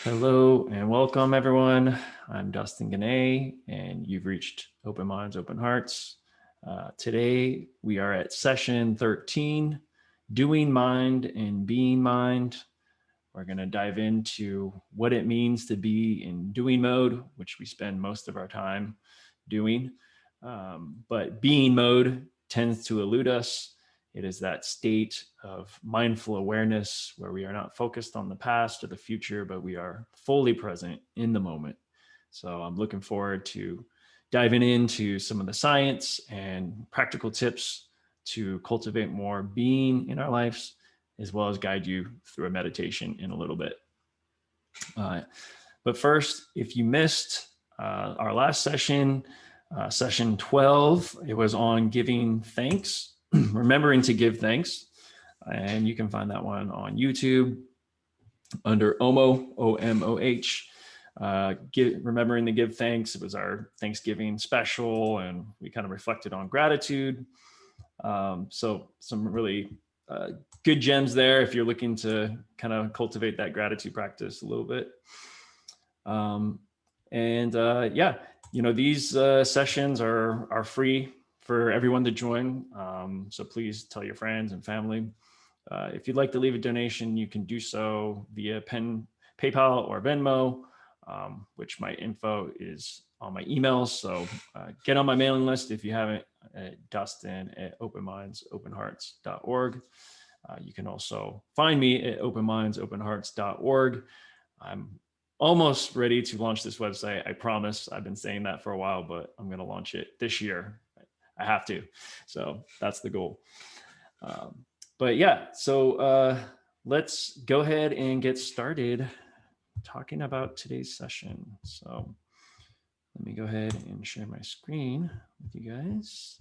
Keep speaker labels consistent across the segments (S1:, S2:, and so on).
S1: Hello and welcome, everyone. I'm Dustin Ganay, and you've reached Open Minds, Open Hearts. Today, we are at session 13, Doing Mind and Being Mind. We're going to dive into what it means to be in doing mode, which we spend most of our time doing. But being mode tends to elude us. It is that state of mindful awareness where we are not focused on the past or the future, but we are fully present in the moment. So I'm looking forward to diving into some of the science and practical tips to cultivate more being in our lives, as well as guide you through a meditation in a little bit. But first, if you missed our last session, session 12, it was on giving thanks, remembering to give thanks. And you can find that one on YouTube under OMO, OMOH. Remembering to give thanks. It was our Thanksgiving special, and we kind of reflected on gratitude. So some really good gems there if you're looking to kind of cultivate that gratitude practice a little bit. These sessions are free for everyone to join. So please tell your friends and family. If you'd like to leave a donation, you can do so via PayPal or Venmo, which my info is on my emails. So get on my mailing list if you haven't, at dustin@openmindsopenhearts.org. You can also find me at openmindsopenhearts.org. I'm almost ready to launch this website. I promise. I've been saying that for a while, but I'm going to launch it this year. I have to. So that's the goal. Let's go ahead and get started talking about today's session. So let me go ahead and share my screen with you guys.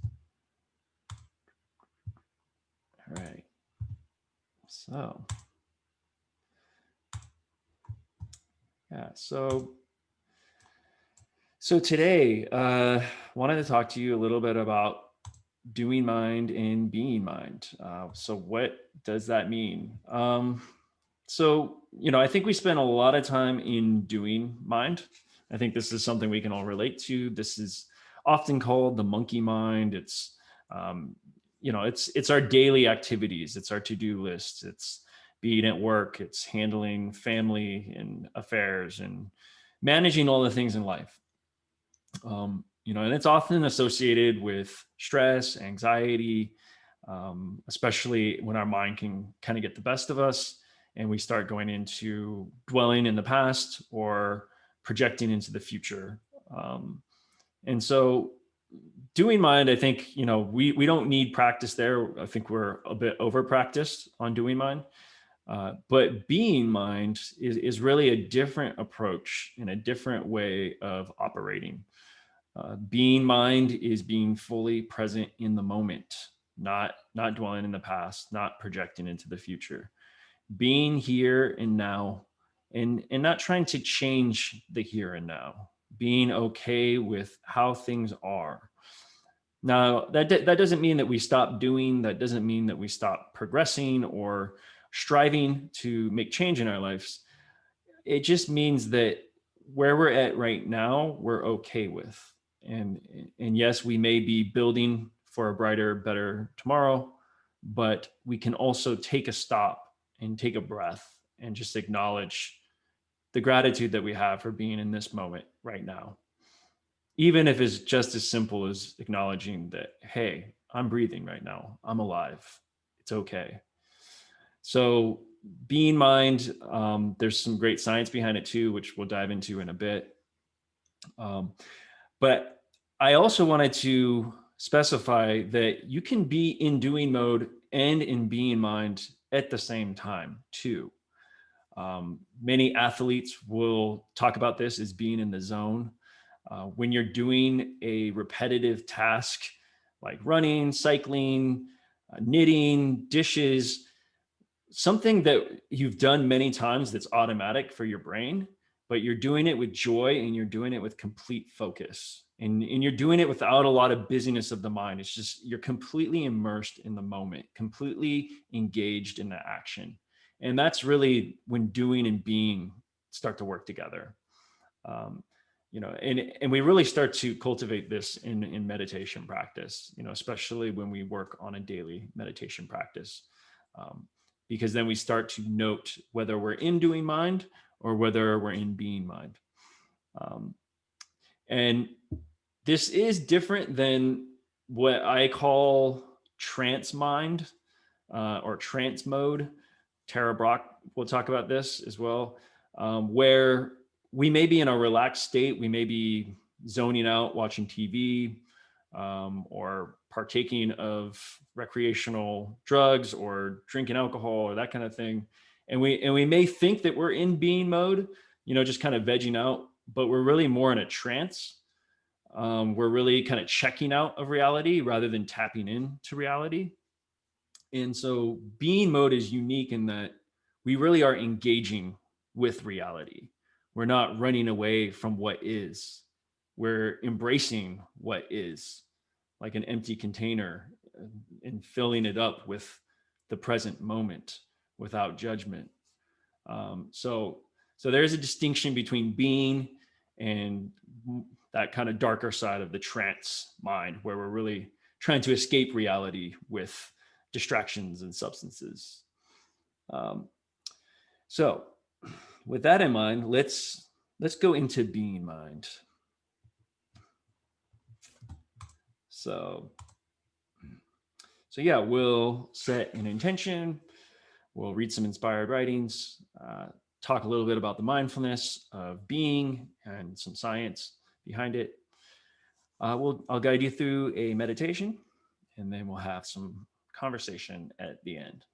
S1: All right. So today, wanted to talk to you a little bit about doing mind and being mind. So what does that mean? I think we spend a lot of time in doing mind. I think this is something we can all relate to. This is often called the monkey mind. It's our daily activities. It's our to-do list. It's being at work. It's handling family and affairs and managing all the things in life. And it's often associated with stress, anxiety, especially when our mind can kind of get the best of us and we start going into dwelling in the past or projecting into the future. And so doing mind, I think, we don't need practice there. I think we're a bit over practiced on doing mind. But being mind is really a different approach and a different way of operating. Being mind is being fully present in the moment, not dwelling in the past, not projecting into the future. Being here and now, and not trying to change the here and now. Being okay with how things are. Now, that doesn't mean that we stop doing. That doesn't mean that we stop progressing or striving to make change in our lives. It just means that where we're at right now, we're okay with. And yes, we may be building for a brighter, better tomorrow, but we can also take a stop and take a breath and just acknowledge the gratitude that we have for being in this moment right now. Even if it's just as simple as acknowledging that, hey, I'm breathing right now. I'm alive. It's okay. So being mind, there's some great science behind it too, which we'll dive into in a bit. But I also wanted to specify that you can be in doing mode and in being mind at the same time too. Many athletes will talk about this as being in the zone. When you're doing a repetitive task like running, cycling, knitting, dishes, something that you've done many times that's automatic for your brain, but you're doing it with joy and you're doing it with complete focus. And you're doing it without a lot of busyness of the mind. It's just, you're completely immersed in the moment, completely engaged in the action. And that's really when doing and being start to work together. And we really start to cultivate this in meditation practice, especially when we work on a daily meditation practice, because then we start to note whether we're in doing mind or whether we're in being mind. And this is different than what I call trance mind or trance mode. Tara Brach will talk about this as well, where we may be in a relaxed state. We may be zoning out, watching TV, or partaking of recreational drugs or drinking alcohol or that kind of thing. And we may think that we're in being mode, just kind of vegging out, but we're really more in a trance. We're really kind of checking out of reality rather than tapping into reality. And so being mode is unique in that we really are engaging with reality. We're not running away from what is. We're embracing what is, like an empty container, and filling it up with the present moment without judgment. So there's a distinction between being and that kind of darker side of the trance mind, where we're really trying to escape reality with distractions and substances. So with that in mind, let's go into being mind. So yeah, we'll set an intention. We'll read some inspired writings, talk a little bit about the mindfulness of being and some science behind it. I'll guide you through a meditation, and then we'll have some conversation at the end.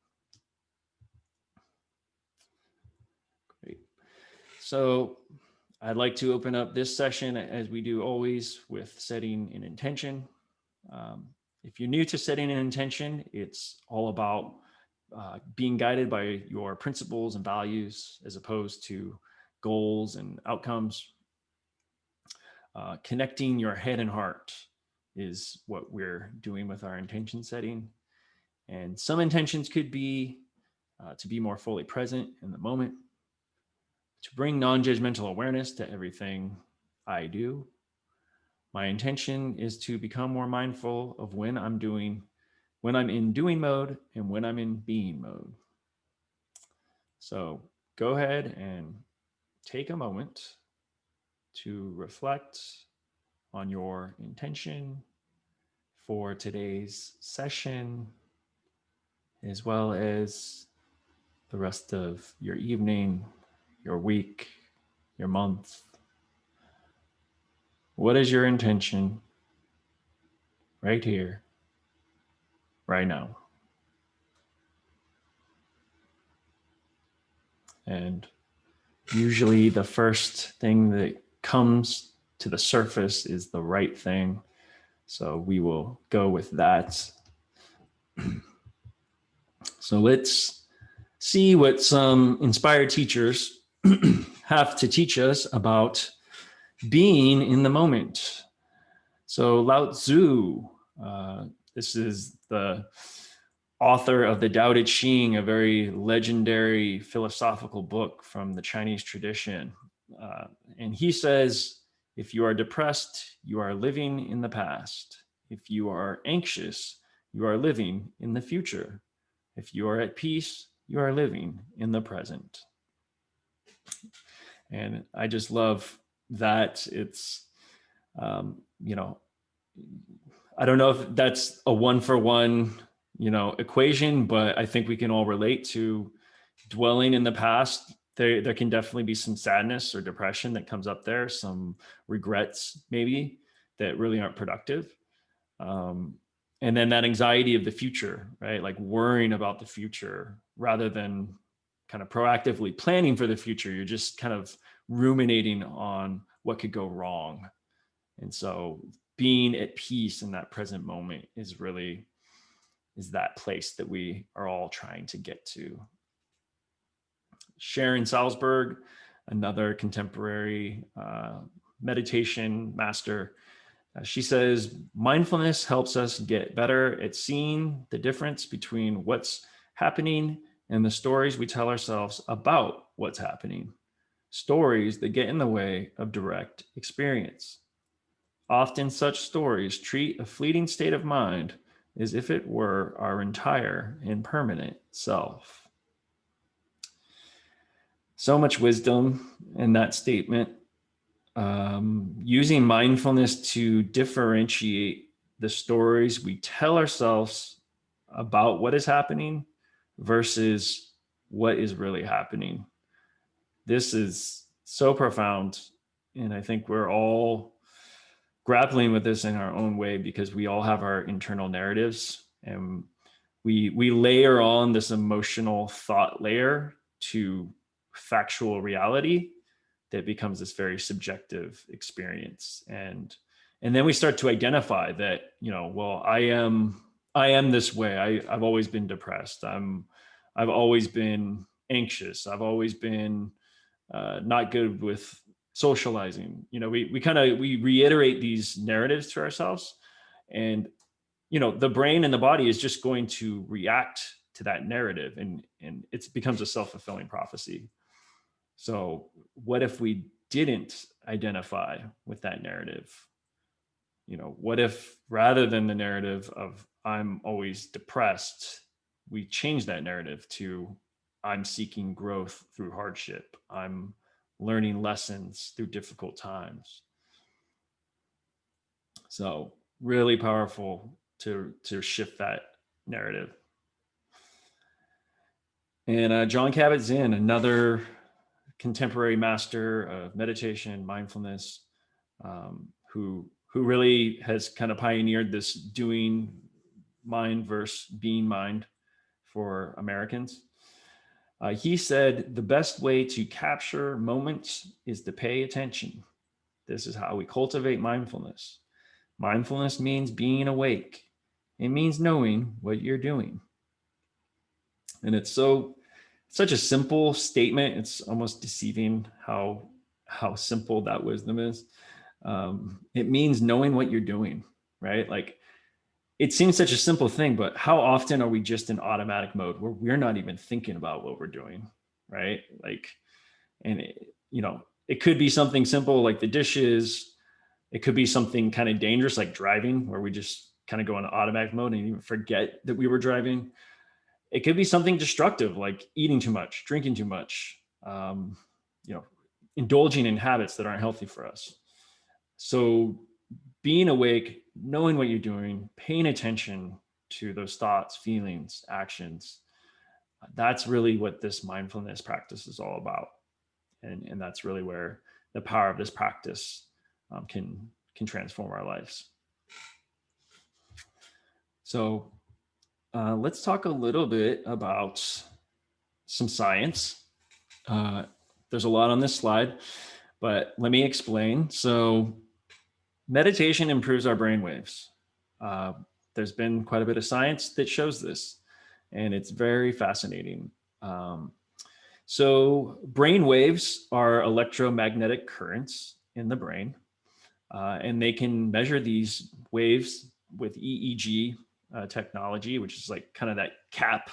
S1: Great. So I'd like to open up this session, as we do always, with setting an intention. If you're new to setting an intention, it's all about being guided by your principles and values as opposed to goals and outcomes. Connecting your head and heart is what we're doing with our intention setting. And some intentions could be to be more fully present in the moment, to bring non-judgmental awareness to everything I do. My intention is to become more mindful of when I'm in doing mode and when I'm in being mode. So go ahead and take a moment to reflect on your intention for today's session, as well as the rest of your evening, your week, your month. What is your intention right here, right now? And usually the first thing that comes to the surface is the right thing. So we will go with that. So let's see what some inspired teachers have to teach us about being in the moment. So Lao Tzu, this is the author of the Tao Te Ching, a very legendary philosophical book from the Chinese tradition. And he says, if you are depressed, you are living in the past. If you are anxious, you are living in the future. If you are at peace, you are living in the present. And I just love that. It's, I don't know if that's a one-for-one, equation, but I think we can all relate to dwelling in the past. There can definitely be some sadness or depression that comes up there, some regrets maybe that really aren't productive. And then that anxiety of the future, right? Like worrying about the future rather than kind of proactively planning for the future. You're just kind of ruminating on what could go wrong. And so being at peace in that present moment is that place that we are all trying to get to. Sharon Salzberg, another contemporary meditation master, she says, mindfulness helps us get better at seeing the difference between what's happening and the stories we tell ourselves about what's happening. stories that get in the way of direct experience. Often such stories treat a fleeting state of mind as if it were our entire and permanent self. So much wisdom in that statement. Using mindfulness to differentiate the stories we tell ourselves about what is happening versus what is really happening. This is so profound. And I think we're all grappling with this in our own way because we all have our internal narratives, and we layer on this emotional thought layer to factual reality that becomes this very subjective experience. And then we start to identify that, well, I am this way. I've always been depressed. I've always been anxious. I've always been not good with socializing. We reiterate these narratives to ourselves, and the brain and the body is just going to react to that narrative, and it becomes a self-fulfilling prophecy. So what if we didn't identify with that narrative? What if rather than the narrative of I'm always depressed, we change that narrative to I'm seeking growth through hardship. I'm learning lessons through difficult times. So really powerful to shift that narrative. And John Kabat-Zinn, another contemporary master of meditation, mindfulness, who really has kind of pioneered this doing mind versus being mind for Americans. He said, the best way to capture moments is to pay attention. This is how we cultivate mindfulness. Mindfulness means being awake. It means knowing what you're doing. And it's such a simple statement. It's almost deceiving how simple that wisdom is. It means knowing what you're doing, right? Like, it seems such a simple thing, but how often are we just in automatic mode where we're not even thinking about what we're doing, right? Like, and it could be something simple like the dishes. It could be something kind of dangerous like driving, where we just kind of go into automatic mode and even forget that we were driving. It could be something destructive like eating too much, drinking too much, indulging in habits that aren't healthy for us. So being awake, knowing what you're doing, paying attention to those thoughts, feelings, actions, that's really what this mindfulness practice is all about. And that's really where the power of this practice can transform our lives. So let's talk a little bit about some science. There's a lot on this slide, but let me explain. So meditation improves our brain waves. There's been quite a bit of science that shows this, and it's very fascinating. So brain waves are electromagnetic currents in the brain, and they can measure these waves with EEG technology, which is like kind of that cap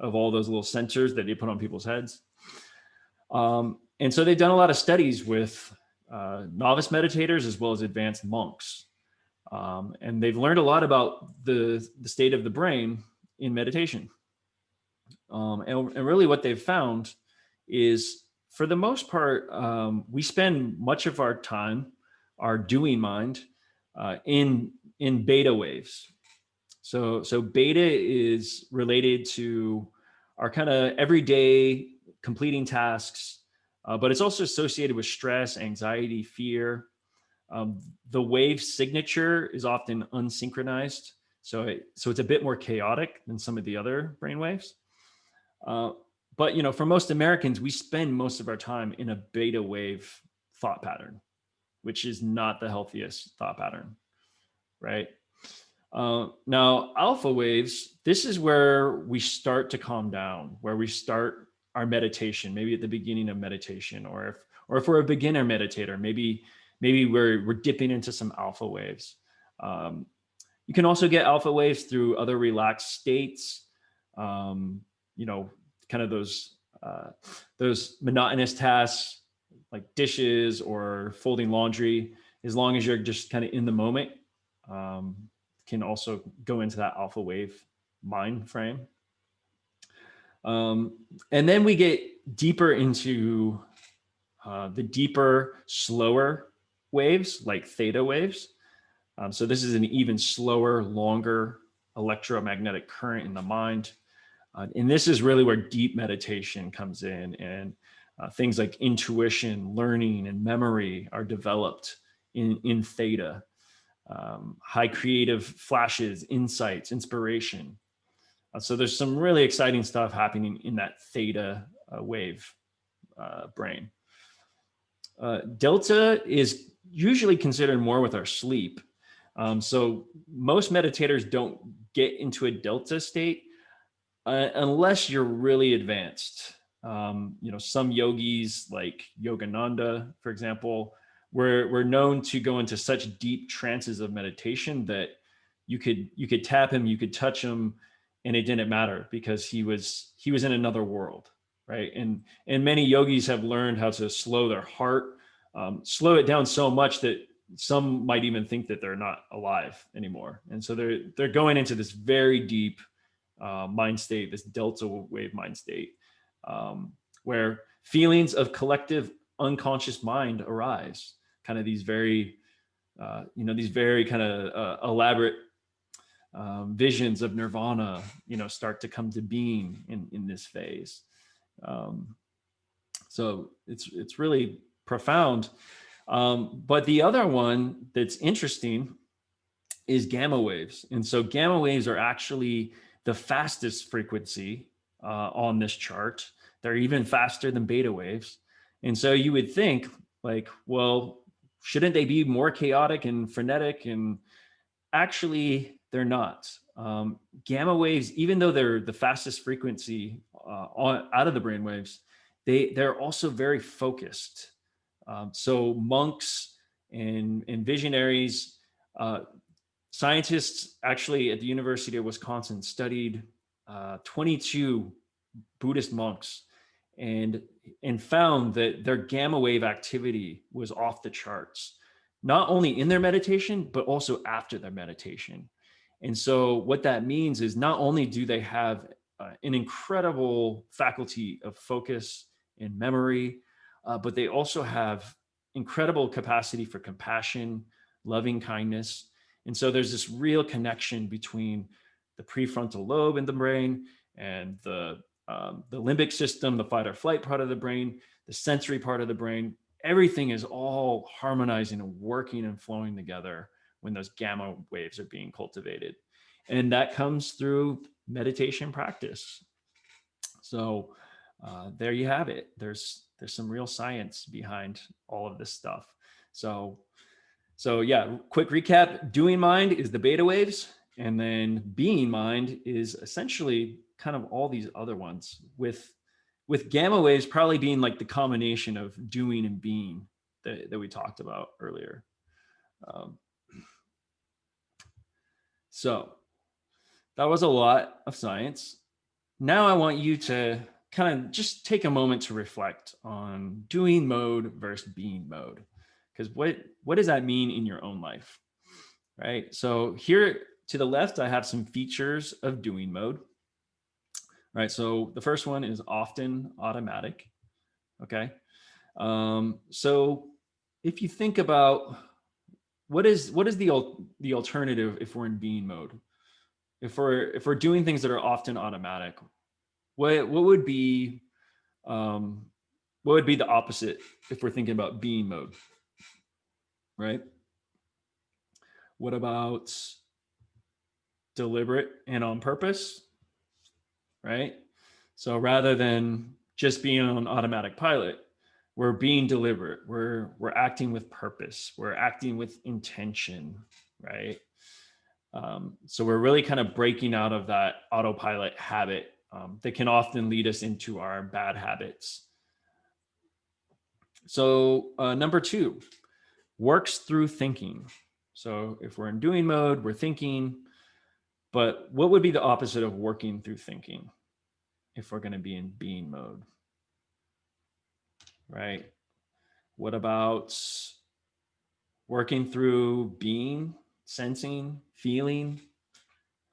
S1: of all those little sensors that they put on people's heads. And so they've done a lot of studies with novice meditators as well as advanced monks. And they've learned a lot about the state of the brain in meditation. And really what they've found is, for the most part, we spend much of our time, our doing mind, in beta waves. So beta is related to our kind of everyday completing tasks, but it's also associated with stress, anxiety, fear. The wave signature is often unsynchronized, so it's a bit more chaotic than some of the other brain waves. But for most Americans, we spend most of our time in a beta wave thought pattern, which is not the healthiest thought pattern, right? Now, alpha waves, this is where we start to calm down, where we start our meditation, maybe at the beginning of meditation, or if we're a beginner meditator, maybe we're dipping into some alpha waves. You can also get alpha waves through other relaxed states, kind of those monotonous tasks, like dishes or folding laundry, as long as you're just kind of in the moment, um, can also go into that alpha wave mind frame. Um, and then we get deeper into the deeper, slower waves, like theta waves. So this is an even slower, longer electromagnetic current in the mind. And this is really where deep meditation comes in, and things like intuition, learning, and memory are developed in theta. High creative flashes, insights, inspiration. So there's some really exciting stuff happening in that theta wave brain. Delta is usually considered more with our sleep. So most meditators don't get into a delta state unless you're really advanced. Some yogis like Yogananda, for example, were known to go into such deep trances of meditation that you could tap him, you could touch him, and it didn't matter because he was in another world, right? And many yogis have learned how to slow their heart, slow it down so much that some might even think that they're not alive anymore, and so they're going into this very deep mind state, this delta wave mind state, where feelings of collective unconscious mind arise. Kind of these very kind of elaborate visions of nirvana, start to come to being in this phase. Um, so it's really profound. But the other one that's interesting is gamma waves. And so gamma waves are actually the fastest frequency on this chart. They're even faster than beta waves. And so you would think like, well, shouldn't they be more chaotic and frenetic? And actually they're not. Gamma waves, even though they're the fastest frequency out of the brain waves, they're also very focused. So monks and visionaries, scientists actually at the University of Wisconsin studied 22 Buddhist monks and found that their gamma wave activity was off the charts, not only in their meditation, but also after their meditation. And so what that means is not only do they have an incredible faculty of focus and memory, but they also have incredible capacity for compassion, loving kindness. And so there's this real connection between the prefrontal lobe in the brain and the limbic system, the fight or flight part of the brain, the sensory part of the brain. Everything is all harmonizing and working and flowing together when those gamma waves are being cultivated. And that comes through meditation practice. So there you have it. There's some real science behind all of this stuff. So yeah, quick recap. Doing mind is the beta waves, and then being mind is essentially kind of all these other ones, with gamma waves probably being like the combination of doing and being that we talked about earlier. Um, so that was a lot of science. Now I want you to kind of just take a moment to reflect on doing mode versus being mode. Because what does that mean in your own life? Right. So here to the left, I have some features of doing mode. Right. So the first one is often automatic. Okay. So if you think about what is the alternative if we're in being mode, if we're doing things that are often automatic, what would be the opposite if we're thinking about being mode, right? What about deliberate and on purpose, right? So rather than just being on automatic pilot, we're being deliberate. We're acting with purpose. We're acting with intention, right? So we're really kind of breaking out of that autopilot habit that can often lead us into our bad habits. So number two, works through thinking. So if we're in doing mode, we're thinking, but what would be the opposite of working through thinking if we're going to be in being mode, right? What about working through being, sensing, feeling,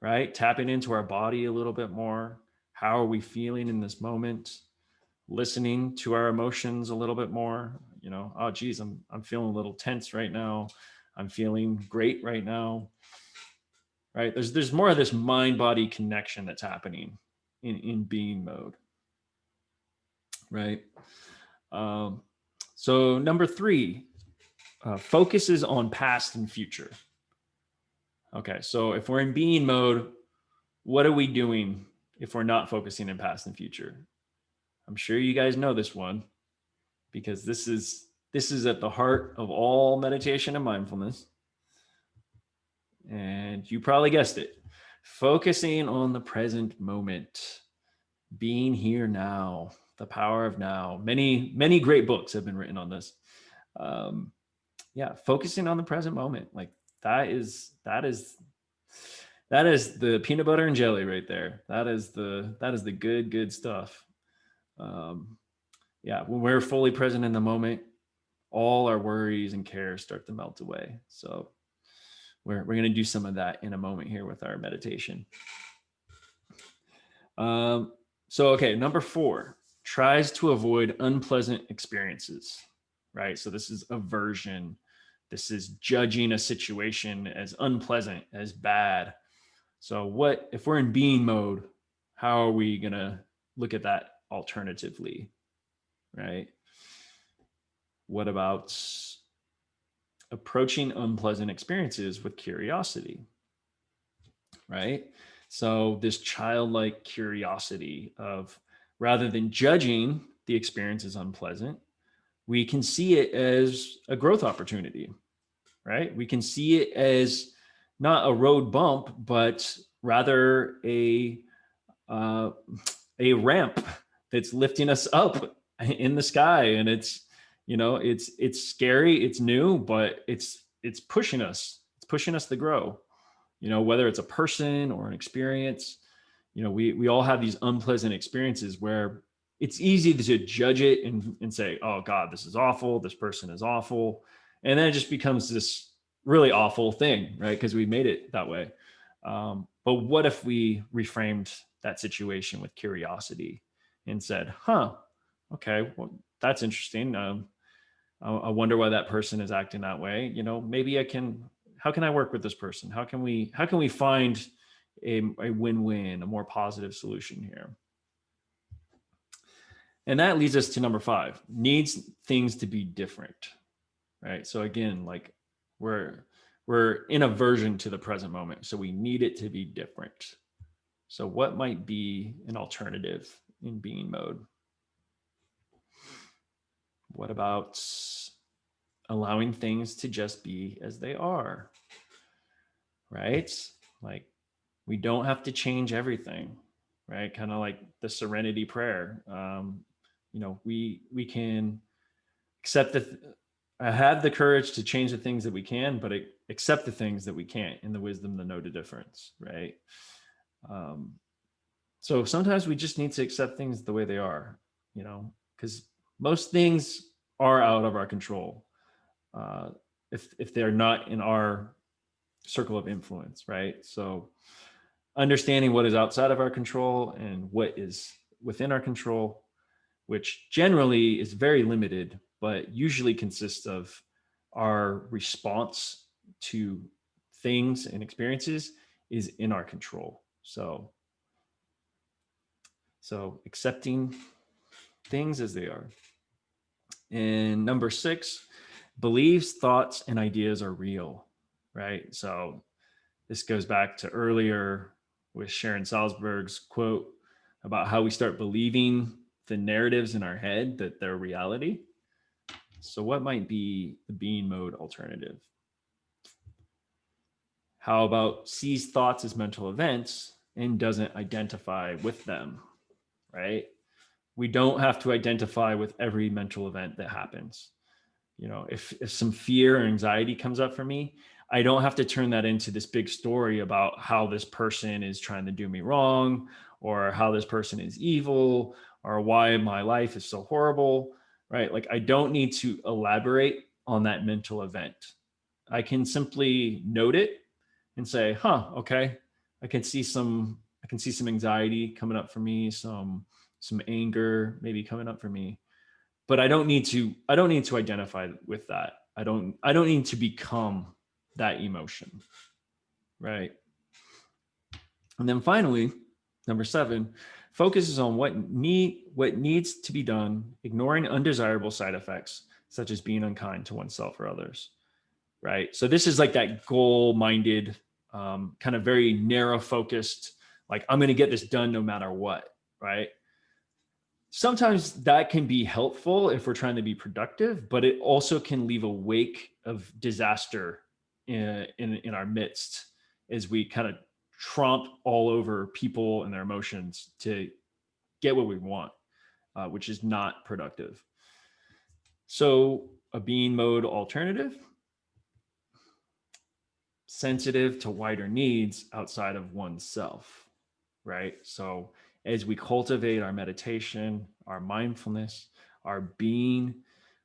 S1: right? Tapping into our body a little bit more. How are we feeling in this moment? Listening to our emotions a little bit more. Oh geez, I'm feeling a little tense right now. I'm feeling great right now. Right? There's more of this mind-body connection that's happening in being mode. Right? Um, so number 3, focuses on past and future. Okay, so if we're in being mode, what are we doing if we're not focusing in past and future? I'm sure you guys know this one, because this is at the heart of all meditation and mindfulness. And you probably guessed it. Focusing on the present moment, being here now, the power of now. Many great books have been written on this. Yeah, focusing on the present moment, like that is the peanut butter and jelly right there. That is the good stuff. Yeah, when we're fully present in the moment, all our worries and cares start to melt away. So we're going to do some of that in a moment here with our meditation. So, okay, number 4, tries to avoid unpleasant experiences, right? So this is aversion. This is judging a situation as unpleasant, as bad. So what, if we're in being mode, how are we going to look at that alternatively, right? What about approaching unpleasant experiences with curiosity, right? So this childlike curiosity of, rather than judging the experience as unpleasant, we can see it as a growth opportunity, right? We can see it as not a road bump, but rather uh, a ramp that's lifting us up in the sky. And it's scary, it's new, but it's pushing us. It's pushing us to grow. Whether it's a person or an experience, we all have these unpleasant experiences where it's easy to judge it and say, oh God, this is awful. This person is awful. And then it just becomes this really awful thing, right? Because we made it that way. But what if we reframed that situation with curiosity and said, okay, well, that's interesting. I wonder why that person is acting that way. Maybe how can I work with this person? How can we find a win-win, a more positive solution here? And that leads us to number 5, needs things to be different, right? So again, like we're in aversion to the present moment. So we need it to be different. So what might be an alternative in being mode? What about allowing things to just be as they are, right? Like we don't have to change everything, right? Kind of like the serenity prayer. We can accept have the courage to change the things that we can, but accept the things that we can't, in the wisdom to know the difference, right? So sometimes we just need to accept things the way they are, because most things are out of our control. If they're not in our circle of influence, right? So understanding what is outside of our control and what is within our control, which generally is very limited, but usually consists of our response to things and experiences, is in our control. So accepting things as they are. And number 6, beliefs, thoughts, and ideas are real, right? So this goes back to earlier with Sharon Salzberg's quote about how we start believing the narratives in our head that they're reality. So what might be the being mode alternative? How about sees thoughts as mental events and doesn't identify with them, right? We don't have to identify with every mental event that happens. If some fear or anxiety comes up for me, I don't have to turn that into this big story about how this person is trying to do me wrong, or how this person is evil, or why my life is so horrible. right? Like I don't need to elaborate on that mental event. I can simply note it and say, huh, okay, I can see some anxiety coming up for me, some anger maybe coming up for me. But I don't need to identify with that. I don't need to become that emotion, right? And then finally, number 7, focuses on what needs to be done, ignoring undesirable side effects such as being unkind to oneself or others. Right. So this is like that goal-minded, kind of very narrow focused, like I'm going to get this done no matter what. Right. Sometimes that can be helpful if we're trying to be productive, but it also can leave a wake of disaster in our midst as we kind of tromp all over people and their emotions to get what we want, which is not productive. So a being mode alternative, sensitive to wider needs outside of oneself, right? So as we cultivate our meditation, our mindfulness, our being,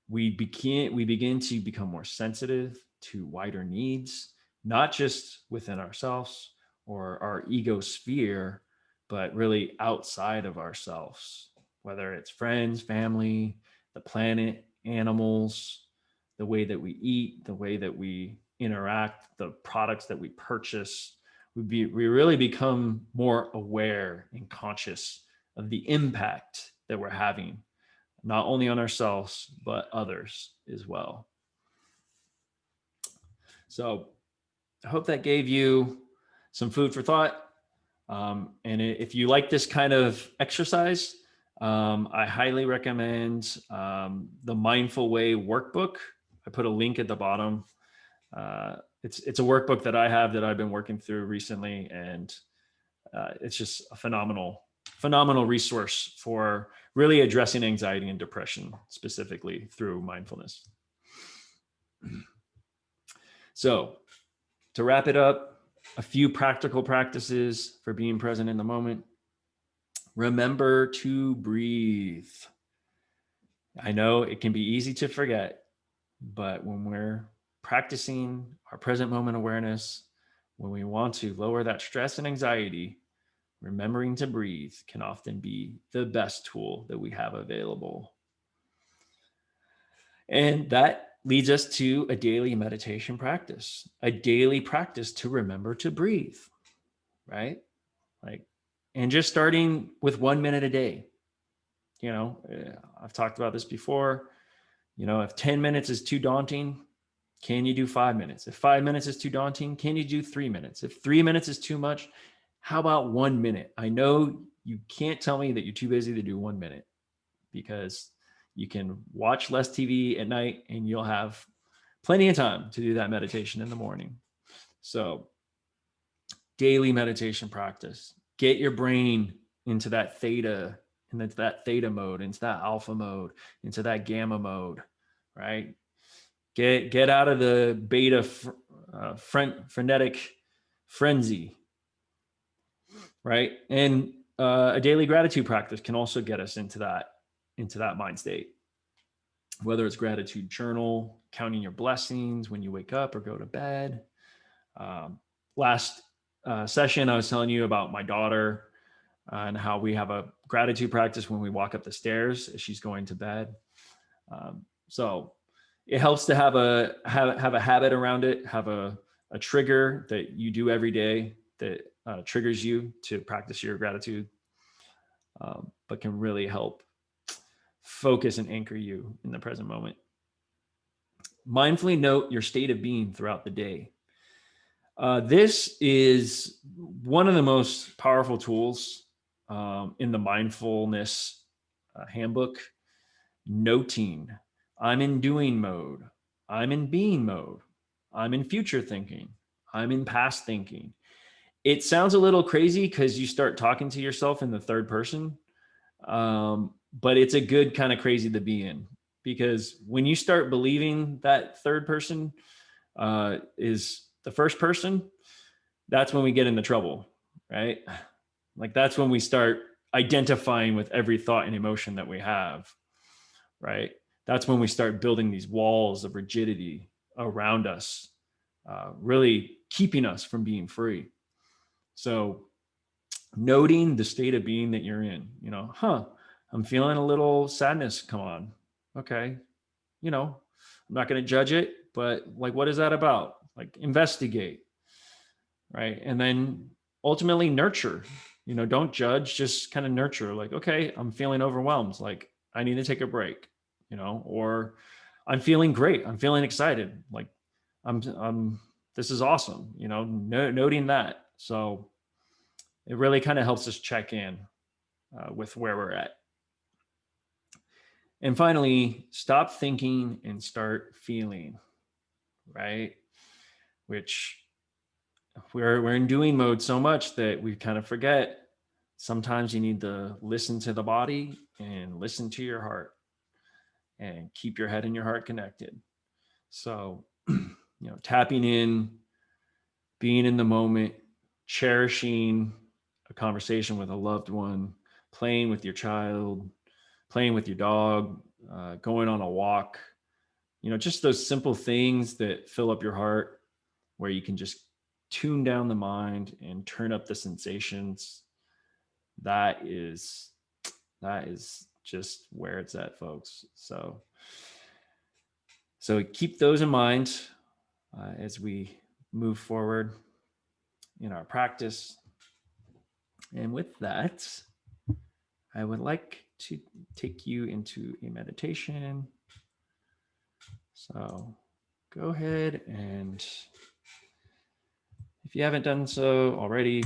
S1: we begin to become more sensitive to wider needs, not just within ourselves or our ego sphere, but really outside of ourselves, whether it's friends, family, the planet, animals, the way that we eat, the way that we interact, the products that we purchase. We really become more aware and conscious of the impact that we're having, not only on ourselves, but others as well. So I hope that gave you some food for thought. And if you like this kind of exercise, I highly recommend the Mindful Way workbook. I put a link at the bottom. It's a workbook that I have that I've been working through recently, and it's just a phenomenal resource for really addressing anxiety and depression specifically through mindfulness. So to wrap it up, a few practical practices for being present in the moment. Remember to breathe. I know it can be easy to forget, but when we're practicing our present moment awareness, when we want to lower that stress and anxiety, remembering to breathe can often be the best tool that we have available. And that leads us to a daily meditation practice, a daily practice to remember to breathe, right? Like, and just starting with 1 minute a day. I've talked about this before. If 10 minutes is too daunting, can you do 5 minutes? If 5 minutes is too daunting, can you do 3 minutes? If 3 minutes is too much, how about 1 minute? I know you can't tell me that you're too busy to do 1 minute, because you can watch less TV at night and you'll have plenty of time to do that meditation in the morning. So daily meditation practice, get your brain into that theta, mode, into that alpha mode, into that gamma mode, right? Get out of the beta frenetic frenzy, right? And a daily gratitude practice can also get us into that mind state. Whether it's gratitude journal, counting your blessings when you wake up or go to bed. Last session, I was telling you about my daughter and how we have a gratitude practice when we walk up the stairs as she's going to bed. So it helps to have a habit around it, have a trigger that you do every day that triggers you to practice your gratitude, but can really help focus and anchor you in the present moment. Mindfully note your state of being throughout the day. This is one of the most powerful tools in the mindfulness handbook. Noting, I'm in doing mode. I'm in being mode. I'm in future thinking. I'm in past thinking. It sounds a little crazy because you start talking to yourself in the third person. But it's a good kind of crazy to be in, because when you start believing that third person is the first person, that's when we get into trouble, right? Like that's when we start identifying with every thought and emotion that we have, right? that's when we start building these walls of rigidity around us, really keeping us from being free. So noting the state of being that you're in, I'm feeling a little sadness come on. Okay. I'm not going to judge it, but like, what is that about? Like, investigate, right? And then ultimately nurture, don't judge, just kind of nurture. Like, okay, I'm feeling overwhelmed. Like, I need to take a break, or I'm feeling great. I'm feeling excited. Like, this is awesome, noting that. So it really kind of helps us check in with where we're at. And finally, stop thinking and start feeling, right? Which we're in doing mode so much that we kind of forget. Sometimes you need to listen to the body and listen to your heart and keep your head and your heart connected. So, tapping in, being in the moment, cherishing a conversation with a loved one, playing with your child, playing with your dog, going on a walk, just those simple things that fill up your heart, where you can just tune down the mind and turn up the sensations. That is just where it's at, folks. So keep those in mind as we move forward in our practice. And with that, I would like to take you into a meditation. So go ahead, and if you haven't done so already,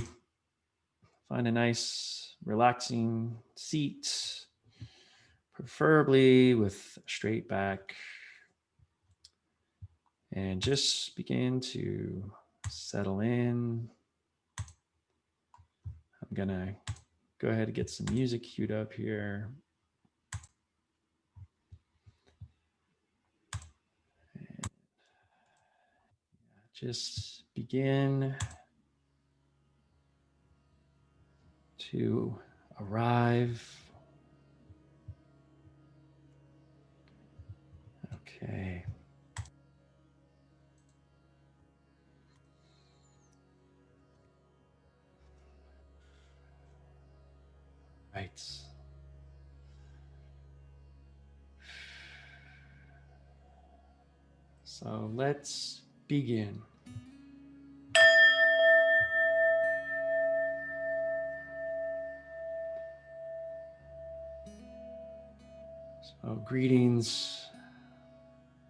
S1: find a nice relaxing seat, preferably with a straight back, and just begin to settle in. I'm gonna go ahead and get some music queued up here. And just begin to arrive. Okay. Right. So let's begin. So greetings.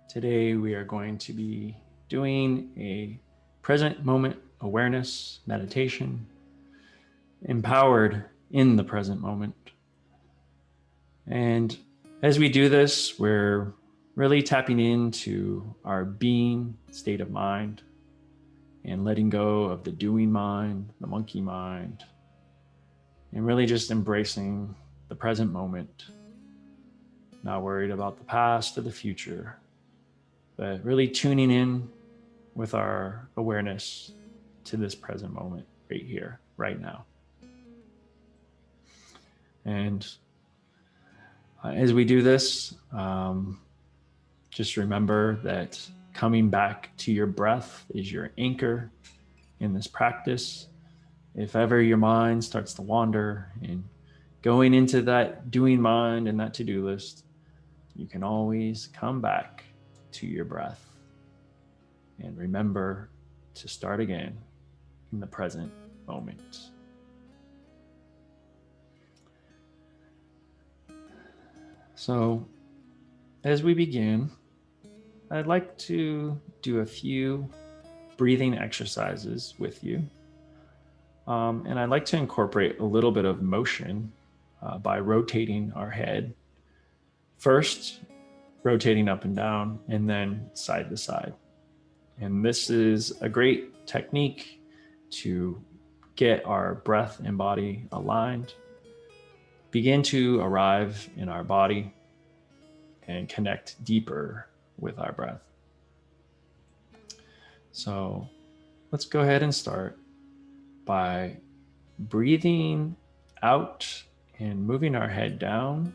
S1: Today we are going to be doing a present moment awareness meditation, empowered in the present moment. And as we do this, we're really tapping into our being state of mind and letting go of the doing mind, the monkey mind, and really just embracing the present moment, not worried about the past or the future, but really tuning in with our awareness to this present moment right here, right now. And as we do this, just remember that coming back to your breath is your anchor in this practice. If ever your mind starts to wander and going into that doing mind and that to-do list, you can always come back to your breath and remember to start again in the present moment. So as we begin, I'd like to do a few breathing exercises with you. And I'd like to incorporate a little bit of motion by rotating our head. First, rotating up and down, and then side to side. And this is a great technique to get our breath and body aligned, begin to arrive in our body, and connect deeper with our breath. So let's go ahead and start by breathing out and moving our head down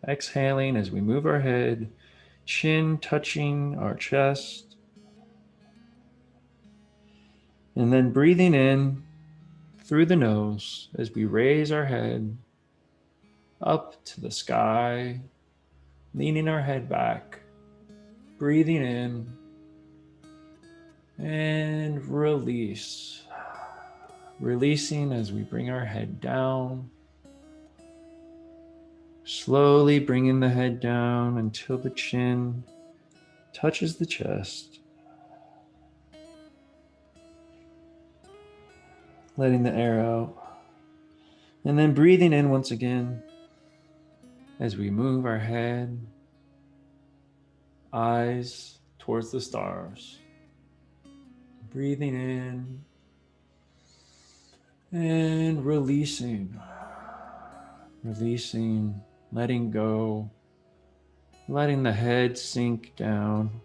S1: Exhaling as we move our head, chin touching our chest. And then breathing in through the nose as we raise our head up to the sky, leaning our head back, breathing in and release. Releasing as we bring our head down. Slowly bringing the head down until the chin touches the chest. Letting the air out. And then breathing in once again as we move our head, eyes towards the stars. Breathing in and releasing. Releasing, letting go, letting the head sink down,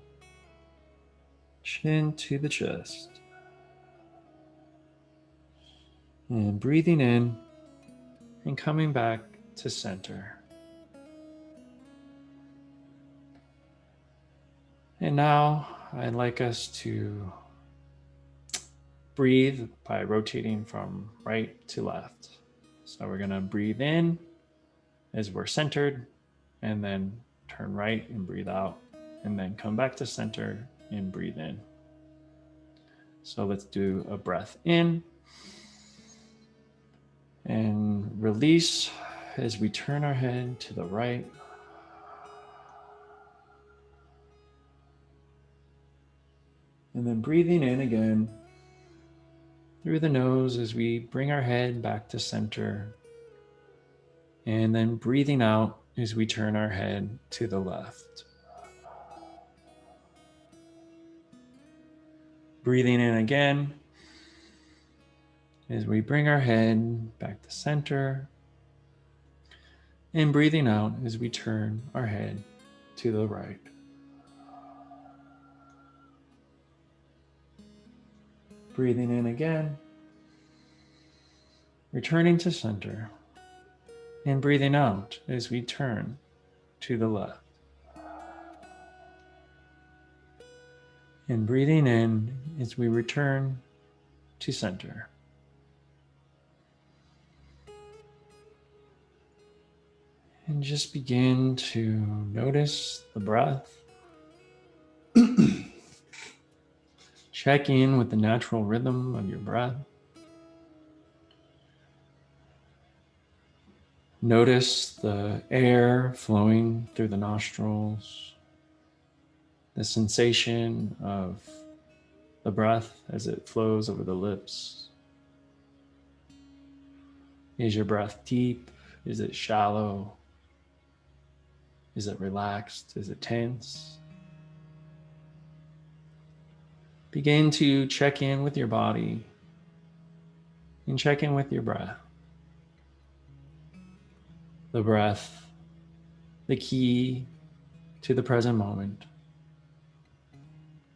S1: chin to the chest. And breathing in and coming back to center. And now I'd like us to breathe by rotating from right to left. So we're going to breathe in as we're centered, and then turn right and breathe out, and then come back to center and breathe in. So let's do a breath in and release as we turn our head to the right. And then breathing in again through the nose as we bring our head back to center. And then breathing out as we turn our head to the left. Breathing in again as we bring our head back to center. And breathing out as we turn our head to the right. Breathing in again, returning to center, and breathing out as we turn to the left. And breathing in as we return to center. And just begin to notice the breath. Check in with the natural rhythm of your breath. Notice the air flowing through the nostrils, the sensation of the breath as it flows over the lips. Is your breath deep? Is it shallow? Is it relaxed? Is it tense? Begin to check in with your body and check in with your breath. The breath, the key to the present moment,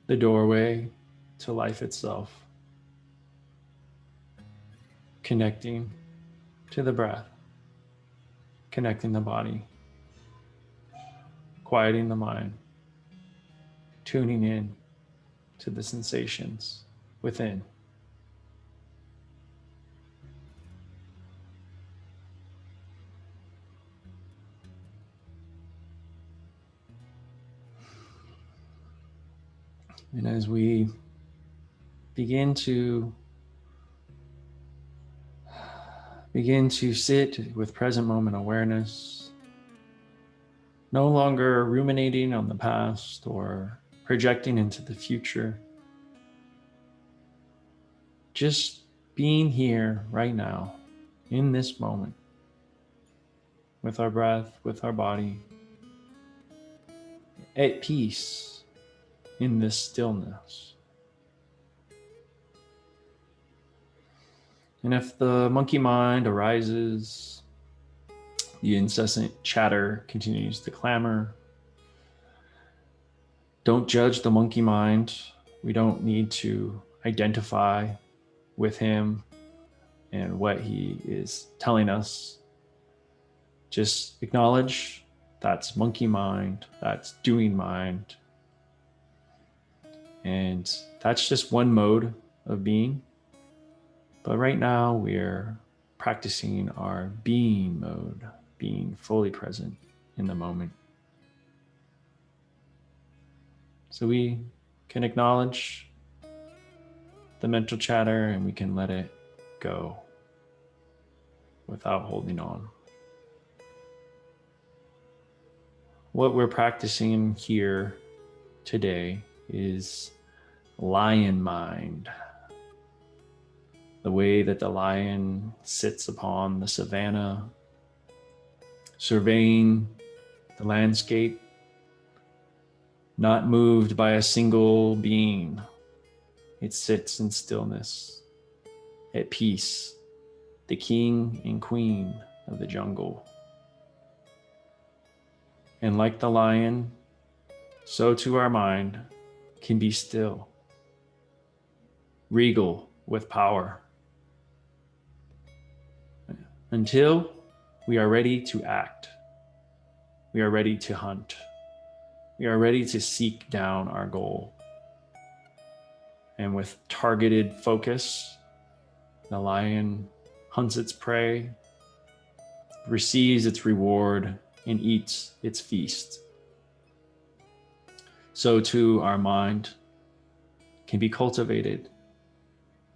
S1: the doorway to life itself. Connecting to the breath, connecting the body, quieting the mind, tuning in to the sensations within. And as we begin to sit with present moment awareness, no longer ruminating on the past or projecting into the future, just being here right now, in this moment, with our breath, with our body, at peace in this stillness. And if the monkey mind arises, the incessant chatter continues to clamor, don't judge the monkey mind. We don't need to identify with him and what he is telling us. Just acknowledge That's monkey mind. That's doing mind. And that's just one mode of being. But right now we're practicing our being mode, being fully present in the moment. So we can acknowledge the mental chatter and we can let it go without holding on. What we're practicing here today is lion mind. The way that the lion sits upon the savanna, surveying the landscape, not moved by a single being. It sits in stillness, at peace, the king and queen of the jungle. And like the lion, so too our mind can be still, regal with power, until we are ready to act. We are ready to hunt. We are ready to seek down our goal. And with targeted focus, the lion hunts its prey, receives its reward, and eats its feast. So too our mind can be cultivated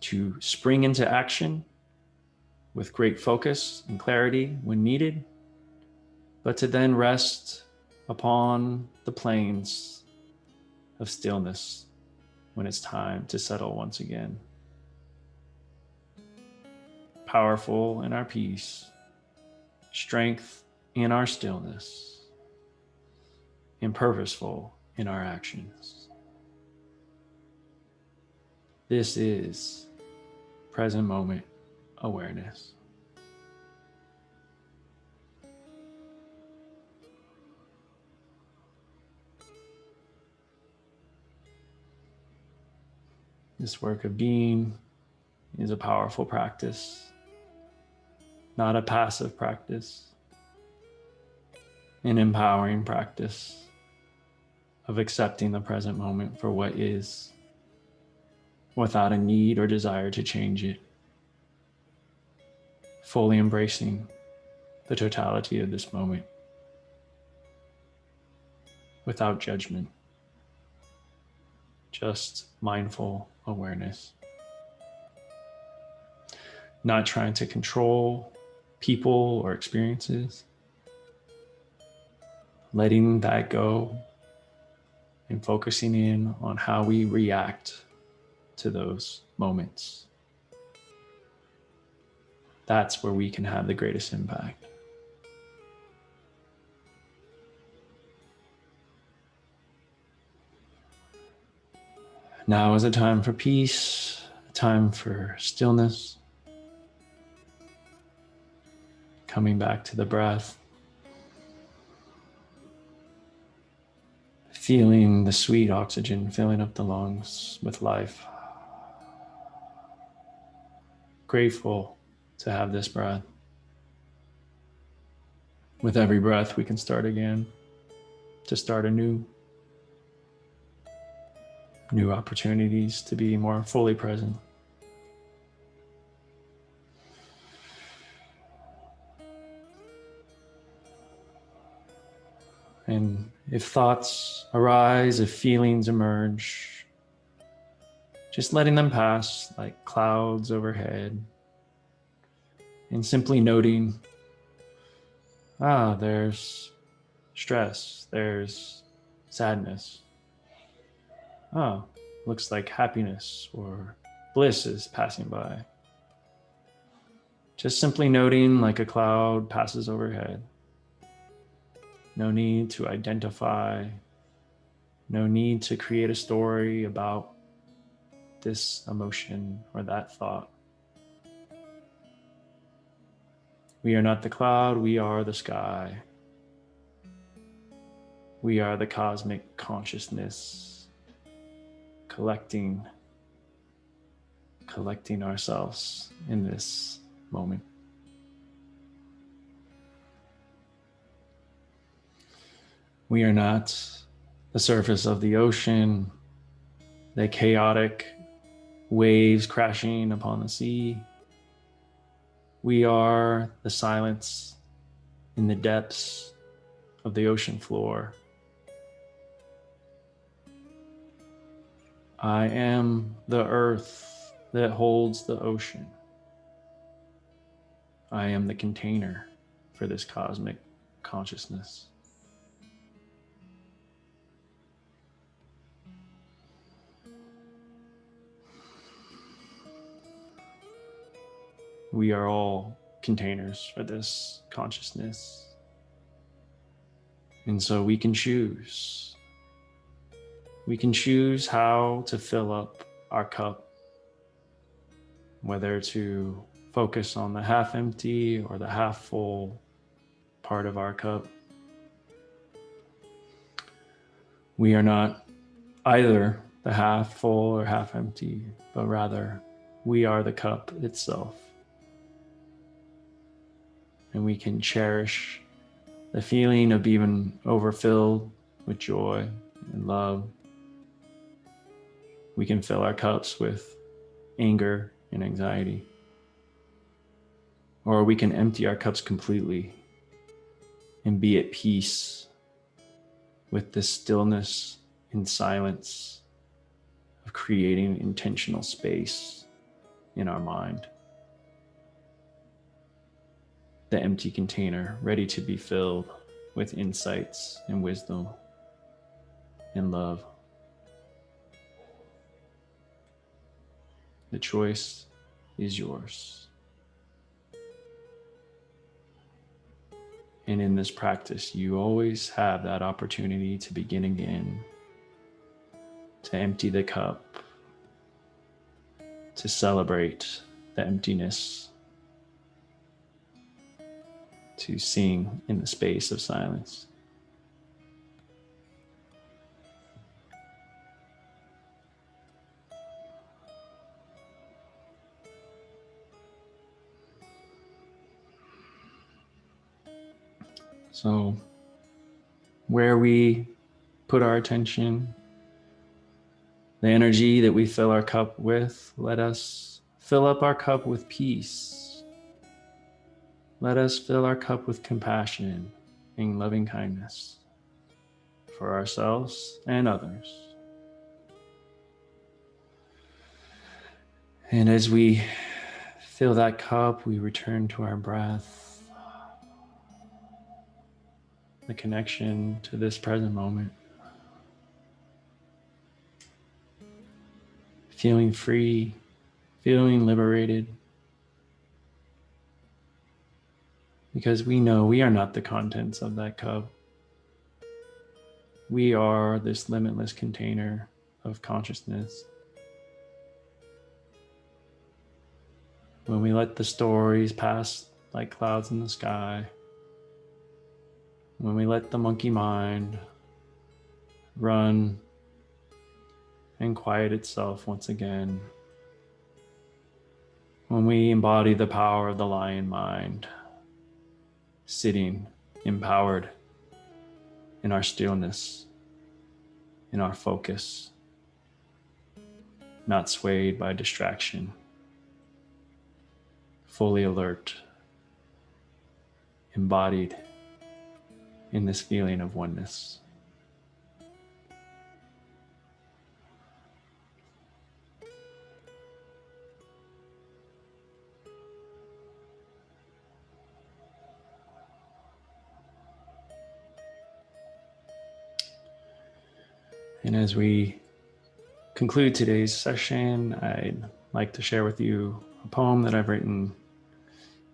S1: to spring into action with great focus and clarity when needed, but to then rest upon the plains of stillness when it's time to settle once again. Powerful in our peace, strength in our stillness, and purposeful in our actions. This is present moment awareness. This work of being is a powerful practice, not a passive practice, an empowering practice of accepting the present moment for what is, without a need or desire to change it, fully embracing the totality of this moment without judgment, just mindful awareness. Not trying to control people or experiences, letting that go and focusing in on how we react to those moments. That's where we can have the greatest impact. Now is a time for peace, a time for stillness. Coming back to the breath. Feeling the sweet oxygen filling up the lungs with life. Grateful to have this breath. With every breath, we can start again, to start anew. New opportunities to be more fully present. And if thoughts arise, if feelings emerge, just letting them pass like clouds overhead, and simply noting, there's stress, there's sadness. Looks like happiness or bliss is passing by. Just simply noting like a cloud passes overhead. No need to identify, no need to create a story about this emotion or that thought. We are not the cloud, we are the sky. We are the cosmic consciousness, collecting ourselves in this moment. We are not the surface of the ocean, the chaotic waves crashing upon the sea. We are the silence in the depths of the ocean floor. I am the earth that holds the ocean. I am the container for this cosmic consciousness. We are all containers for this consciousness. And so we can choose. We can choose how to fill up our cup, whether to focus on the half empty or the half full part of our cup. We are not either the half full or half empty, but rather we are the cup itself. And we can cherish the feeling of being overfilled with joy and love. We can fill our cups with anger and anxiety. Or we can empty our cups completely and be at peace with the stillness and silence of creating intentional space in our mind. The empty container ready to be filled with insights and wisdom and love. The choice is yours. And in this practice, you always have that opportunity to begin again, to empty the cup, to celebrate the emptiness, to sing in the space of silence. So, where we put our attention, the energy that we fill our cup with, let us fill up our cup with peace. Let us fill our cup with compassion and loving kindness for ourselves and others. And as we fill that cup, we return to our breath, the connection to this present moment. Feeling free, feeling liberated, because we know we are not the contents of that cup. We are this limitless container of consciousness. When we let the stories pass like clouds in the sky, when we let the monkey mind run and quiet itself once again, when we embody the power of the lion mind, sitting empowered in our stillness, in our focus, not swayed by distraction, fully alert, embodied in this feeling of oneness. And as we conclude today's session, I'd like to share with you a poem that I've written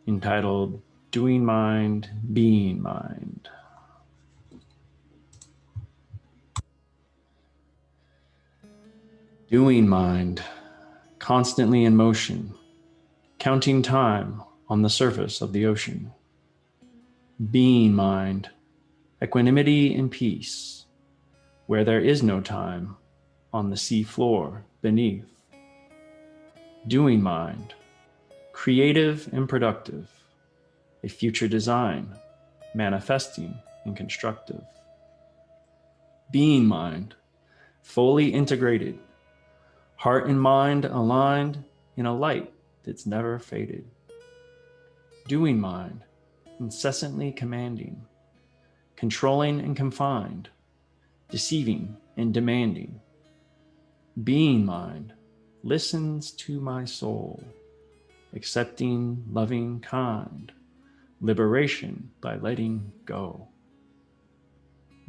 S1: entitled Doing Mind, Being Mind. Doing mind, constantly in motion, counting time on the surface of the ocean. Being mind, equanimity and peace, where there is no time, on the sea floor beneath. Doing mind, creative and productive, a future design, manifesting and constructive. Being mind, fully integrated, heart and mind aligned in a light that's never faded. Doing mind, incessantly commanding, controlling and confined, deceiving and demanding. Being mind, listens to my soul, accepting, loving, kind, liberation by letting go.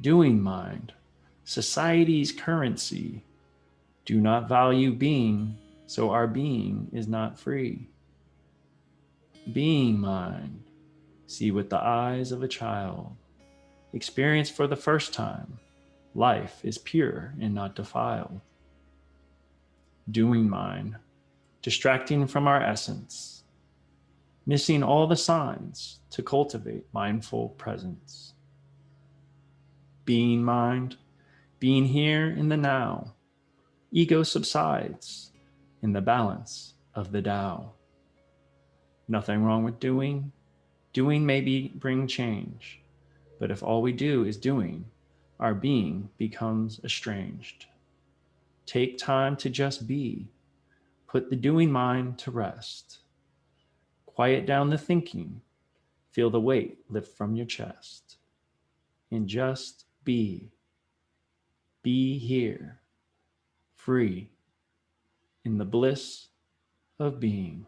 S1: Doing mind, society's currency, do not value being, so our being is not free. Being mind, see with the eyes of a child, experience for the first time, life is pure and not defiled. Doing mind, distracting from our essence, missing all the signs to cultivate mindful presence. Being mind, being here in the now, ego subsides in the balance of the Tao. Nothing wrong with doing. Doing may bring change, but if all we do is doing, our being becomes estranged. Take time to just be. Put the doing mind to rest. Quiet down the thinking. Feel the weight lift from your chest. And just be. Be here, free, in the bliss of being.